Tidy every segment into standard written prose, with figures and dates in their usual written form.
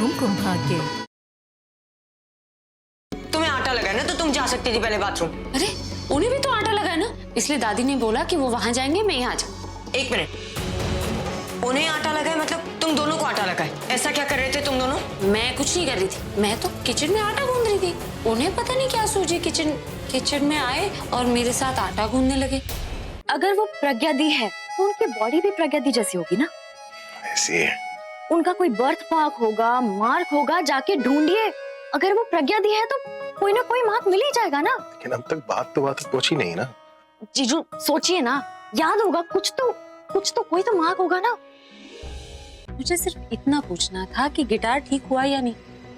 कुमकुम भाग्य। तुम्हें आटा लगा है ना, तो तुम जा सकती थी पहले बाथरूम। अरे उन्हें भी तो आटा लगा है ना, इसलिए दादी ने बोला कि वो वहां जाएंगे, मैं यहाँ जाऊँ। एक मिनट, उन्हें आटा लगा है मतलब तुम दोनों को आटा लगा है? ऐसा क्या कर रहे थे तुम दोनों? मैं कुछ नहीं कर रही थी, मैं तो किचन में आटा गूंद रही थी। उन्हें पता नहीं क्या सूझी, किचन में आए और मेरे साथ आटा गूंदने लगे। अगर वो प्रज्ञा दी है तो उनकी बॉडी भी प्रज्ञा दी जैसी होगी ना। ऐसी है। उनका कोई बर्थ मार्क होगा, मार्क होगा, जाके ढूंढिए। अगर वो प्रज्ञा दी है तो कोई ना कोई मार्क मिल ही जाएगा ना। लेकिन अब तक बात पहुंची नहीं ना। जीजू सोचिए ना, याद होगा कुछ तो कोई तो मार्क होगा ना। मुझे सिर्फ इतना पूछना था कि गिटार ठीक हुआ या नहीं,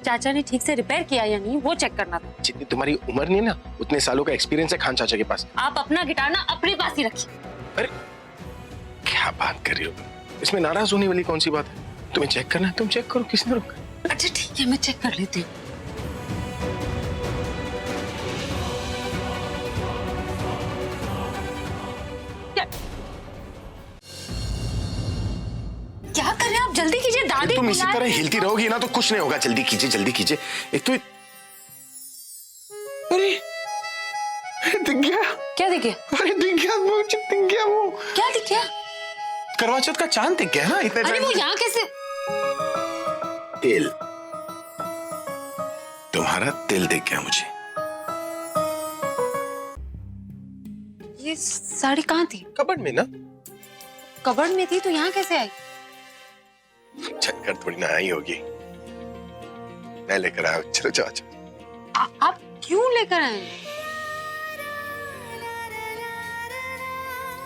चाचा ने ठीक से रिपेयर किया या नहीं, वो चेक करना था। जितनी तुम्हारी उम्र नहीं ना, उतने सालों का एक्सपीरियंस है खान चाचा के पास। आप अपना गिटार ना अपने पास ही रखिए। अरे क्या बात कर रही हो? इसमें नाराज होने वाली कौन सी बात है? तुम्हें चेक करना है, तुम चेक करो, किसने रोका? अच्छा ठीक है, मैं चेक कर लेती हूँ। क्या कर रहे हैं आप? जल्दी कीजिए, दादी तुम इसी तरह हिलती रहोगी ना तो कुछ नहीं होगा। जल्दी कीजिए, जल्दी कीजिए। एक तो अरे दिख गया। क्या दिख गया? अरे दिख गया, दिख गया वो। क्या दिख गया? करवा चौथ का चांद दिख गया ना। इतने अरे वो यहाँ कैसे? तिल, तुम्हारा तिल दिख गया मुझे। ये साड़ी कहाँ थी? कबर्ड में ना। कबर्ड में थी तो यहाँ कैसे आई? चक्कर थोड़ी ना आई होगी, मैं लेकर आया। चलो जाओ जाओ। आप क्यों लेकर आए?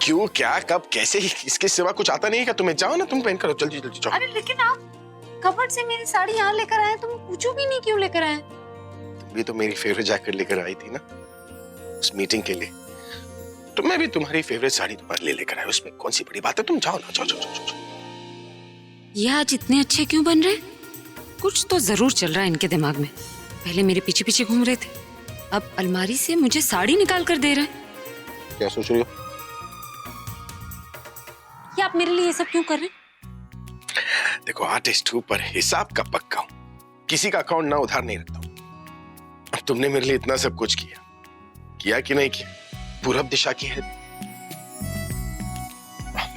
क्यों, क्या, कब, कैसे? इसके सिवा कुछ आता नहीं है क्या तुम्हें? जाओ ना, तुम पहन कर जल्दी जल्दी जाओ। अरे लेकिन आप कबर्ड से मेरी साड़ी यहाँ लेकर आए, तुम पूछो भी नहीं क्यों लेकर आए? तुम भी तो मेरी फेवरेट जैकेट लेकर आई थी ना उस मीटिंग के लिए, तो मैं भी तुम्हारी फेवरेट साड़ी तुम्हारे लिए लेकर आया। उसमें कौन सी बड़ी बात है? तुम जाओ ना, जाओ जाओ जाओ जाओ। ये आज इतने अच्छे क्यों बन रहे? कुछ तो जरूर चल रहा है इनके दिमाग में। पहले मेरे पीछे पीछे घूम रहे थे, अब अलमारी से मुझे साड़ी निकाल कर दे रहे हैं। क्या सोच रही हो? ये आप मेरे लिए ये सब क्यों कर रहे हैं? देखो, आर्टिस्ट हूं पर हिसाब का पक्का हूं, किसी का अकाउंट ना उधार नहीं रखता हूं। अब तुमने मेरे लिए इतना सब कुछ किया कि नहीं किया? पूरब दिशा की है।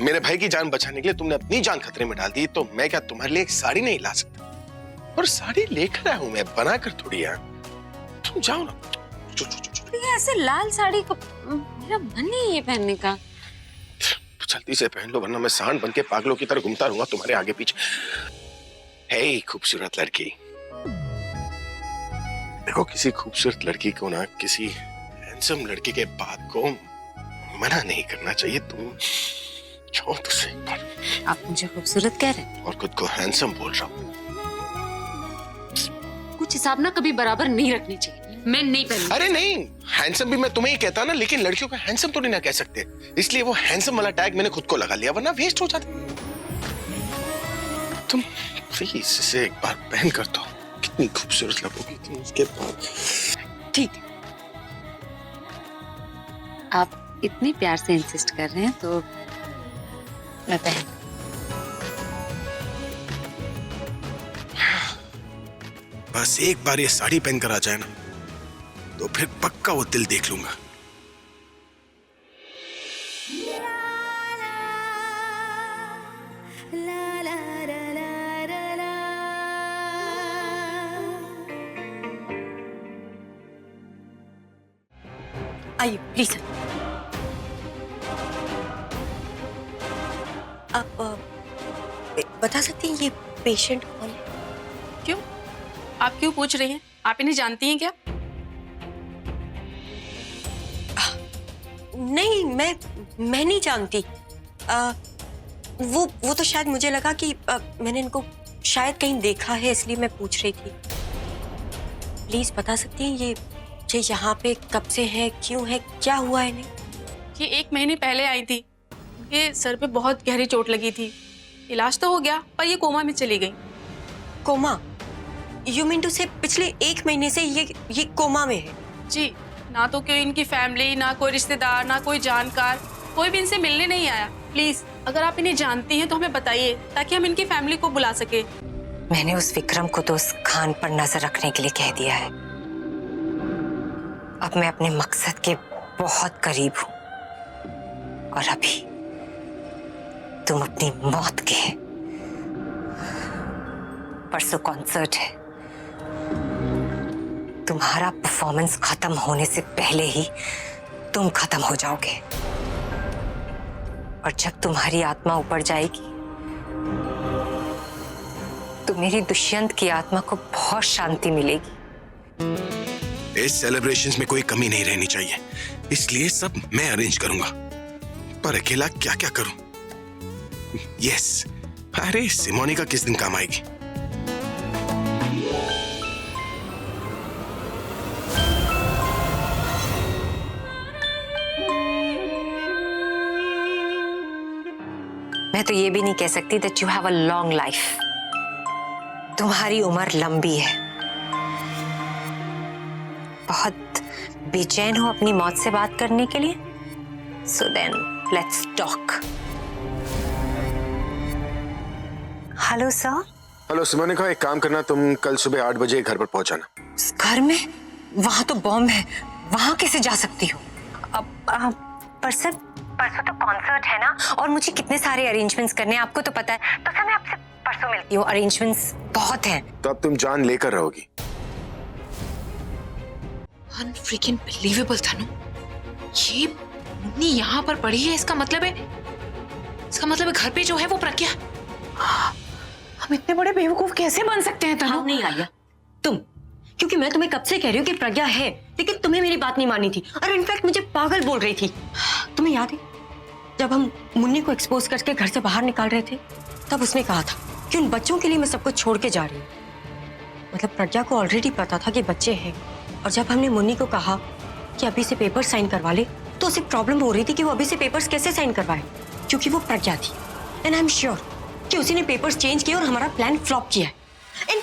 मेरे भाई की जान बचाने के लिए तुमने अपनी जान खतरे में डाल दी, तो मैं क्या तुम्हारे लिए एक साड़ी नहीं ला सकता? और साड़ी लेकर आया हूं मैं, बनाकर थोड़ी यार। तुम जाओ ना। ये ऐसे लाल साड़ी को मेरा मन नहीं है ये पहनने का। जल्दी से पहन लो, वरना मैं सांड बन के पागलों की तरह घूमता रहूंगा तुम्हारे आगे पीछे। हे खूबसूरत लड़की, देखो किसी खूबसूरत लड़की को ना किसी हैंडसम लड़के के बात को मना नहीं करना चाहिए। तुम जाओ तो सही पर। आप मुझे खूबसूरत कह रहे हैं और खुद को हैंडसम बोल रहा हूँ। कुछ हिसाब ना कभी बराबर नहीं रखनी चाहिए। मैं नहीं पहनूंगी। अरे नहीं, हैंडसम भी मैं तुम्हें ही कहता ना, लेकिन लड़कियों को हैंडसम तो नहीं ना कह सकते, इसलिए वो हैंडसम वाला टैग मैंने खुद को लगा लिया, वरना वेस्ट हो जाता। तुम प्लीज इसे एक बार पहन कर दो, कितनी खूबसूरत लगोगी तुम उसके बाद। ठीक है, आप इतने प्यार से इंसिस्ट कर रहे हैं तो मैं पहन। बस एक बार ये साड़ी पहन कर आ जाए ना, तो फिर पक्का वो दिल देख लूंगा। आइए प्लीज। आप बता सकती हैं ये पेशेंट कौन है? क्यों? आप क्यों पूछ रही हैं? आप इन्हें जानती हैं क्या? नहीं, मैं नहीं जानती। वो तो शायद मुझे लगा कि मैंने इनको शायद कहीं देखा है, इसलिए मैं पूछ रही थी। प्लीज बता सकती हैं ये यहाँ पे कब से है, क्यों है, क्या हुआ है इन्हें? ये 1 महीने पहले आई थी। ये सर पे बहुत गहरी चोट लगी थी, इलाज तो हो गया पर ये कोमा में चली गई। कोमा? यू मीन टू से पिछले 1 महीने से ये कोमा में है? जी, ना तो कोई इनकी फैमिली, ना कोई रिश्तेदार, ना कोई जानकार, कोई भी इनसे मिलने नहीं आया। प्लीज अगर आप इन्हें जानती हैं तो हमें बताइए, ताकि हम इनकी फैमिली को बुला सके। मैंने उस विक्रम को तो उस खान पर नजर रखने के लिए कह दिया है। अब मैं अपने मकसद के बहुत करीब हूं और अभी तुम अपनी मौत के। परसों कॉन्सर्ट है, तुम्हारा परफॉर्मेंस खत्म होने से पहले ही तुम खत्म हो जाओगे और जब तुम्हारी आत्मा ऊपर जाएगी तो मेरी दुष्यंत की आत्मा को बहुत शांति मिलेगी। इस सेलिब्रेशंस में कोई कमी नहीं रहनी चाहिए, इसलिए सब मैं अरेंज करूंगा, पर अकेला क्या क्या करूं? यस, अरे सिमोनिका किस दिन काम आएगी? मैं तो ये भी नहीं कह सकती that you have a long life. तुम्हारी उम्र लंबी है। बहुत बेचैन हो अपनी मौत से बात करने के लिए? So then, let's talk. Hello sir. Hello Simonika, एक काम करना, तुम कल सुबह 8 बजे घर पर पहुंचाना। उस घर में? वहां तो बॉम्ब है, वहां कैसे जा सकती हूँ? परसों तो कॉन्सर्ट है ना, और मुझे कितने सारे अरेंजमेंट्स करने हैं, आपको तो पता है। तो सर मैं आपसे परसों मिलती हूँ, अरेंजमेंट्स बहुत हैं। तो अब तुम जान लेकर रहोगी। अनफ्रीकिंग बिलीवेबल तनु, ये मुन्नी यहाँ पर पड़ी है, इसका मतलब है घर पे जो है वो प्रज्ञा। हम इतने बड़े बेवकूफ कैसे बन सकते हैं तनु? हाँ, नहीं आया तुम, क्योंकि मैं तुम्हें कब से कह रही हूँ कि प्रज्ञा है, लेकिन तुम्हें मेरी बात नहीं मानी थी और इनफैक्ट मुझे पागल बोल रही थी। तुम्हें याद है जब हम मुन्नी को एक्सपोज करके घर से बाहर निकाल रहे थे, तब उसने कहा था कि उन बच्चों के लिए मैं सब कुछ छोड़ के जा रही हूँ। मतलब प्रज्ञा को ऑलरेडी पता था कि बच्चे हैं, और जब हमने मुन्नी को कहा कि अभी से पेपर साइन करवा ले, तो उसे प्रॉब्लम हो रही थी कि वो अभी से पेपर्स कैसे साइन करवाए, क्योंकि वो प्रज्ञा थी। एंड आई एम श्योर कि उसी ने पेपर्स चेंज किए और हमारा प्लान फ्लॉप किया है।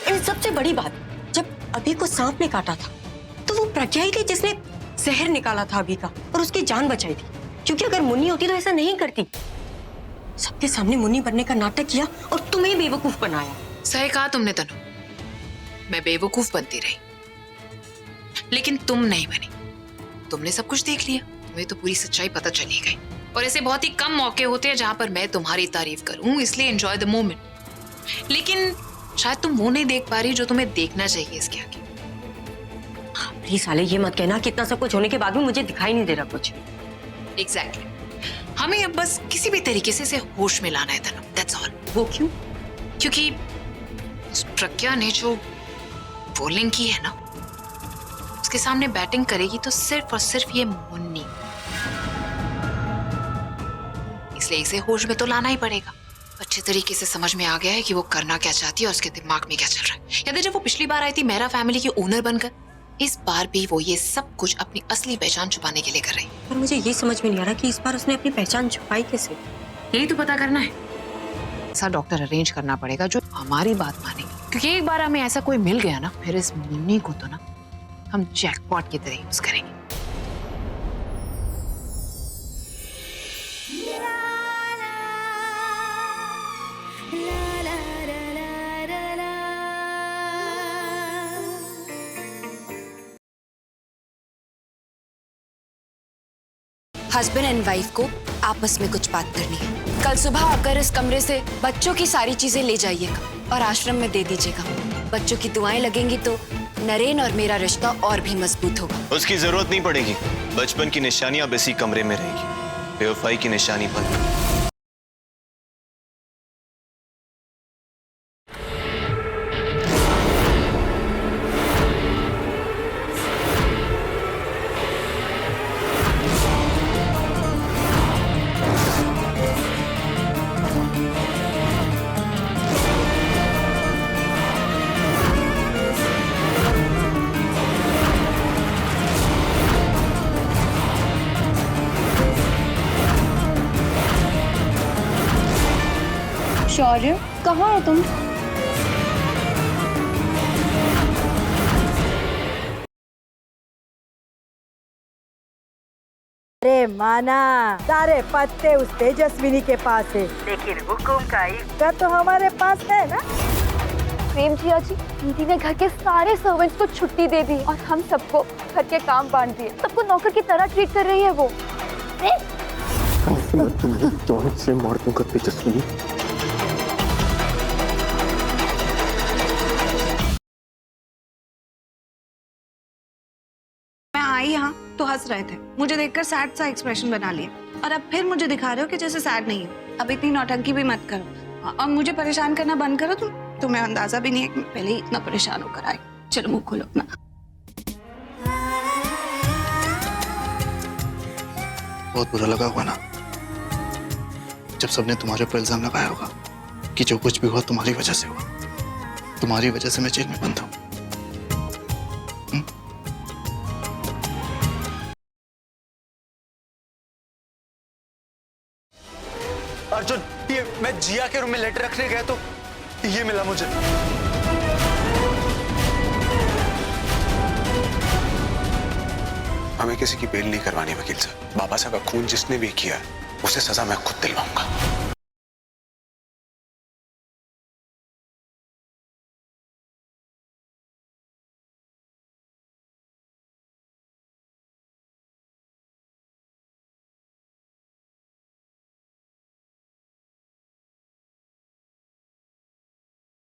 एंड सबसे बड़ी बात, जब अभी को सांप ने काटा था तो वो प्रज्ञा ही थी जिसने जहर निकाला था अभी का और उसकी जान बचाई थी, क्योंकि अगर मुन्नी होती तो ऐसा नहीं करती। सबके सामने मुन्नी बनने का नाटक किया और तुम्हें बेवकूफ बनाया। सही कहा तुमने तनु, मैं बेवकूफ बनती रही, लेकिन तुम नहीं बनी। तुमने सब कुछ देख लिया, तुम्हें तो पूरी सच्चाई पता चली गई। और ऐसे बहुत ही कम मौके होते हैं जहां पर मैं तुम्हारी तारीफ करूं, इसलिए एंजॉय द मोमेंट। लेकिन शायद तुम वो नहीं देख पा रही जो तुम्हें देखना चाहिए इसके आगे। प्लीज साले, ये मत कहना कि इतना सब कुछ होने के बाद भी मुझे दिखाई नहीं दे रहा कुछ। एग्जैक्टली, हमें अब बस किसी भी तरीके से इसे होश में लाना है तनु, दैट्स ऑल। वो क्यों? क्योंकि उस प्रज्ञा ने जो बॉलिंग की है ना, उसके सामने बैटिंग करेगी तो सिर्फ और सिर्फ ये मुन्नी, इसलिए इसे होश में तो लाना ही पड़ेगा। अच्छे तरीके से समझ में आ गया है कि वो करना क्या चाहती है और उसके दिमाग में क्या चल रहा है। याद है जब वो पिछली बार आई थी मेरा फैमिली की ओनर बनकर, इस बार भी वो ये सब कुछ अपनी असली पहचान छुपाने के लिए कर रही है। पर मुझे ये समझ में नहीं आ रहा कि इस बार उसने अपनी पहचान छुपाई कैसे। यही तो पता करना है। ऐसा डॉक्टर अरेंज करना पड़ेगा जो हमारी बात माने, क्योंकि एक बार हमें ऐसा कोई मिल गया ना, फिर इस मुन्नी को तो ना हम जैकपॉट की तरह यूज करेंगे। हस्बैंड एंड वाइफ को आपस में कुछ बात करनी है। कल सुबह आकर इस कमरे से बच्चों की सारी चीजें ले जाइएगा और आश्रम में दे दीजिएगा। बच्चों की दुआएं लगेंगी तो नरेन और मेरा रिश्ता और भी मजबूत होगा। उसकी जरूरत नहीं पड़ेगी, बचपन की निशानी अब इसी कमरे में रहेगी, बेवफाई की निशानी पर। शौर्य, कहाँ हो तुम? अरे माना, सारे पत्ते उस तेजस्विनी के पास है, लेकिन हुकुम का इज्जत तो हमारे पास है ना। प्रेम जिया जी, दीदी ने घर के सारे सर्वेंट्स को छुट्टी दे दी और हम सबको घर के काम बांट दिए। सबको नौकर की तरह ट्रीट कर रही है वो। से मार दूंगा तेजस्विनी। मैं आई यहाँ तो हंस रहे थे, मुझे देखकर सैड सा एक्सप्रेशन बना लिया और अब फिर मुझे दिखा रहे हो कि जैसे सैड नहीं हो। अब इतनी नौटंकी भी मत करो और मुझे परेशान करना बंद करो। तुम्हें अंदाजा भी नहीं है कि मैं पहले ही इतना परेशान होकर आई। चलो मुंह खोलो अपना। बहुत बुरा लगा होगा ना जब सबने तुम्हारे ऊपर इल्जाम लगाया होगा कि जो कुछ भी हुआ तुम्हारी वजह से हुआ। तुम्हारी वजह से मैं जेल में बंद हूं। अर्जुन, ये मैं जिया के रूम में लेटर रखने गया तो ये मिला मुझे। हमें किसी की बेल नहीं करवानी वकील साहब। बाबा साहब का खून जिसने भी किया उसे सजा मैं खुद दिलवाऊंगा।